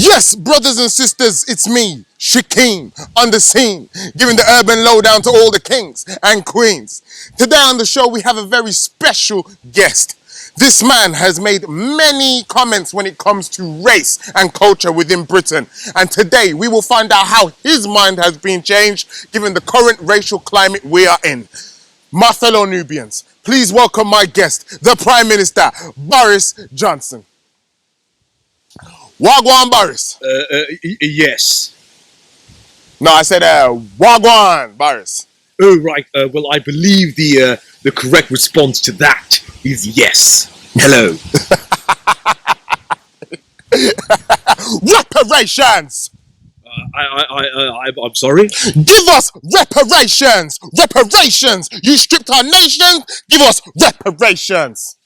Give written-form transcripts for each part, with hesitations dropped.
Yes, brothers and sisters, it's me, Shakeem, on the scene, giving the urban lowdown to all the kings and queens. Today on the show, we have a very special guest. This man has made many comments when it comes to race and culture within Britain. And today, we will find out how his mind has been changed given the current racial climate we are in. My fellow Nubians, please welcome my guest, the Prime Minister, Boris Johnson. Wagwan, Boris. Yes. No, I said Wagwan, Boris. Oh, right. Well, I believe the correct response to that is yes. Hello. Reparations! I'm sorry? Give us reparations! Reparations! You stripped our nation, give us reparations!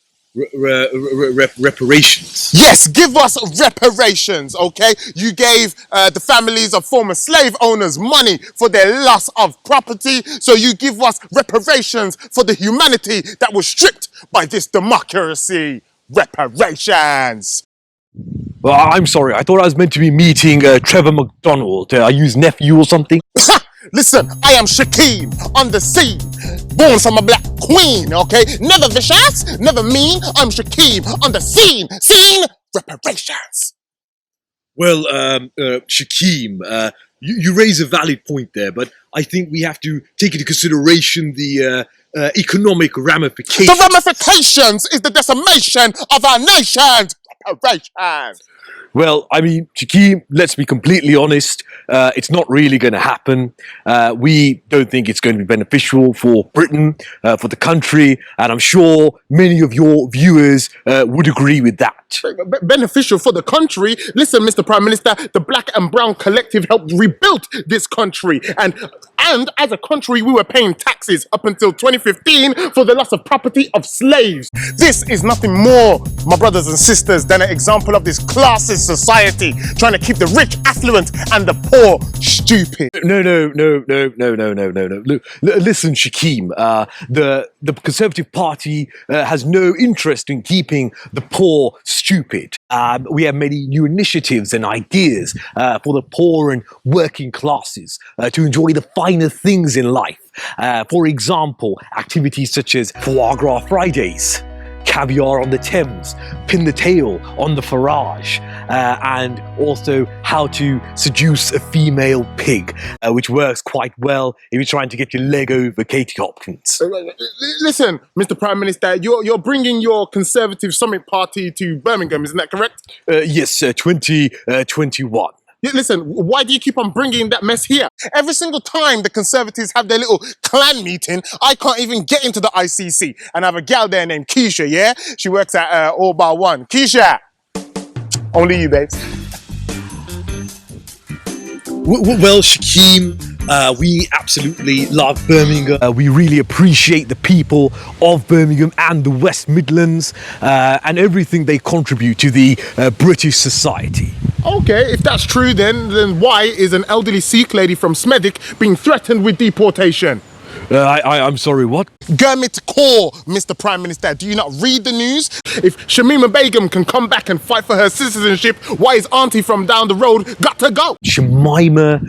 Reparations. Yes, give us reparations, okay? You gave the families of former slave owners money for their loss of property, so you give us reparations for the humanity that was stripped by this democracy. Reparations. Well, I'm sorry. I thought I was meant to be meeting Trevor McDonald. Are you his nephew or something? Listen, I am Shakeem on the scene, born from a black queen, okay? Never vicious, never mean. I'm Shakeem on the scene. Scene reparations. Well, Shakeem, you raise a valid point there, but I think we have to take into consideration the economic ramifications. The ramifications is the decimation of our nations. Reparations. Well, I mean, Shakeem, let's be completely honest. It's not really going to happen. We don't think it's going to be beneficial for Britain, for the country, and I'm sure many of your viewers would agree with that. Beneficial for the country? Listen, Mr. Prime Minister, the Black and Brown Collective helped rebuild this country. And as a country, we were paying taxes up until 2015 for the loss of property of slaves. This is nothing more, my brothers and sisters, than an example of this classist society trying to keep the rich affluent and the poor stupid. No. Listen, Shakeem, the Conservative Party has no interest in keeping the poor stupid. We have many new initiatives and ideas for the poor and working classes to enjoy the finer things in life. For example, activities such as foie gras Fridays, caviar on the Thames, pin the tail on the Farage, and also how to seduce a female pig, which works quite well if you're trying to get your leg over Katie Hopkins. Listen, Mr. Prime Minister, you're bringing your Conservative Summit Party to Birmingham, isn't that correct? Yes, 2021. Listen, why do you keep on bringing that mess here? Every single time the Conservatives have their little clan meeting, I can't even get into the ICC. And I have a gal there named Keisha, yeah? She works at All Bar One. Keisha! Only you, babes. Well, Shakeem, we absolutely love Birmingham. We really appreciate the people of Birmingham and the West Midlands and everything they contribute to the British society. Okay, if that's true, then why is an elderly Sikh lady from Smethwick being threatened with deportation? I'm sorry, what? Gurmit Kaur, Mr. Prime Minister, do you not read the news? If Shamima Begum can come back and fight for her citizenship, why is Auntie from down the road got to go? Shamima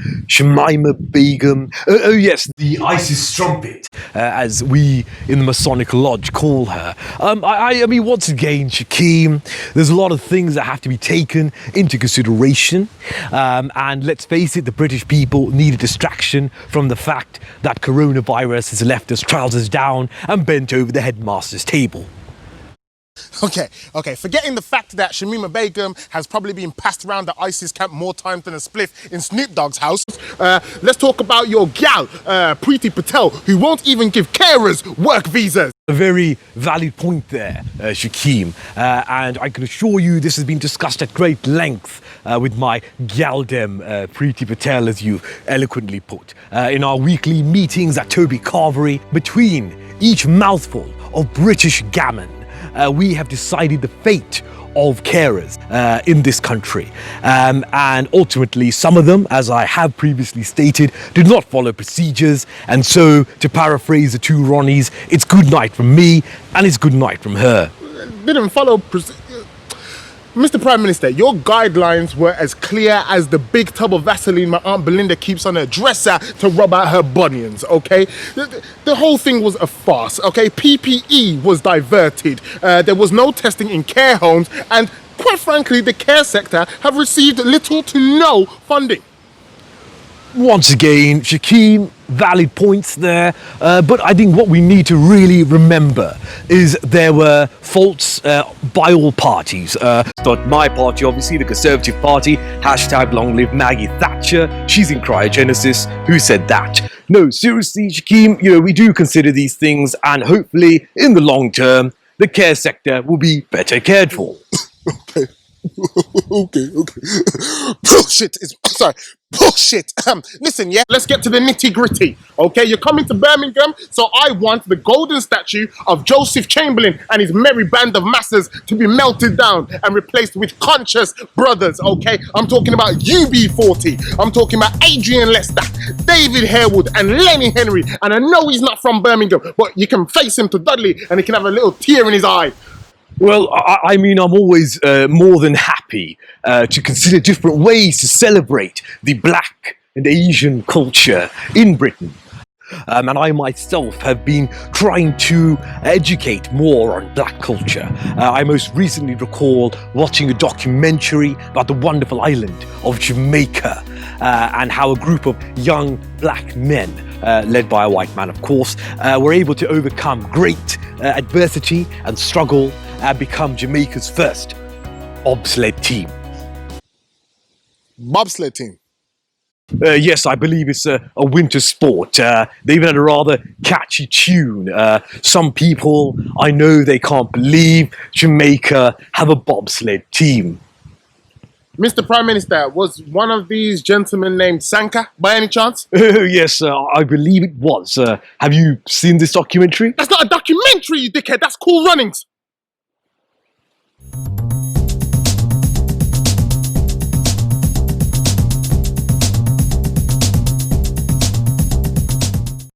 Begum. Oh yes, the ISIS strumpet, as we in the Masonic Lodge call her. I mean, once again, Shakeem, there's a lot of things that have to be taken into consideration. And let's face it, the British people need a distraction from the fact that coronavirus has left us trousers down and bent over the headmaster's table. Okay, forgetting the fact that Shamima Begum has probably been passed around the ISIS camp more times than a spliff in Snoop Dogg's house, let's talk about your gal, Preeti Patel, who won't even give carers work visas. A very valid point there, Shakeem, and I can assure you this has been discussed at great length with my galdem, Preeti Patel, as you eloquently put, in our weekly meetings at Toby Carvery. Between each mouthful of British gammon, we have decided the fate of carers in this country. And ultimately, some of them, as I have previously stated, did not follow procedures. And so, to paraphrase the two Ronnies, it's good night from me and it's good night from her. Didn't follow Mr. Prime Minister, your guidelines were as clear as the big tub of Vaseline my Aunt Belinda keeps on her dresser to rub out her bunions, okay? The whole thing was a farce, okay? PPE was diverted, there was no testing in care homes, and quite frankly, the care sector have received little to no funding. Once again, Shakeem, valid points there, but I think what we need to really remember is there were faults by all parties. Not my party, obviously, the Conservative Party, hashtag long live Maggie Thatcher, she's in cryogenesis, who said that? No, seriously, Shakeem, we do consider these things, and hopefully, in the long term, the care sector will be better cared for. Okay. Bullshit is sorry. Bullshit. Listen, yeah, let's get to the nitty gritty. Okay, you're coming to Birmingham, so I want the golden statue of Joseph Chamberlain and his merry band of masses to be melted down and replaced with conscious brothers. Okay, I'm talking about UB40. I'm talking about Adrian Lester, David Harewood, and Lenny Henry. And I know he's not from Birmingham, but you can face him to Dudley, and he can have a little tear in his eye. Well, I mean, I'm always more than happy to consider different ways to celebrate the Black and Asian culture in Britain. And I myself have been trying to educate more on Black culture. I most recently recall watching a documentary about the wonderful island of Jamaica and how a group of young Black men, led by a white man of course, were able to overcome great adversity and struggle and become Jamaica's first bobsled team. Bobsled team? Yes, I believe it's a winter sport. They even had a rather catchy tune. Some people, I know they can't believe Jamaica have a bobsled team. Mr. Prime Minister, was one of these gentlemen named Sanka by any chance? Yes, I believe it was. Have you seen this documentary? That's not a documentary, you dickhead. That's Cool Runnings.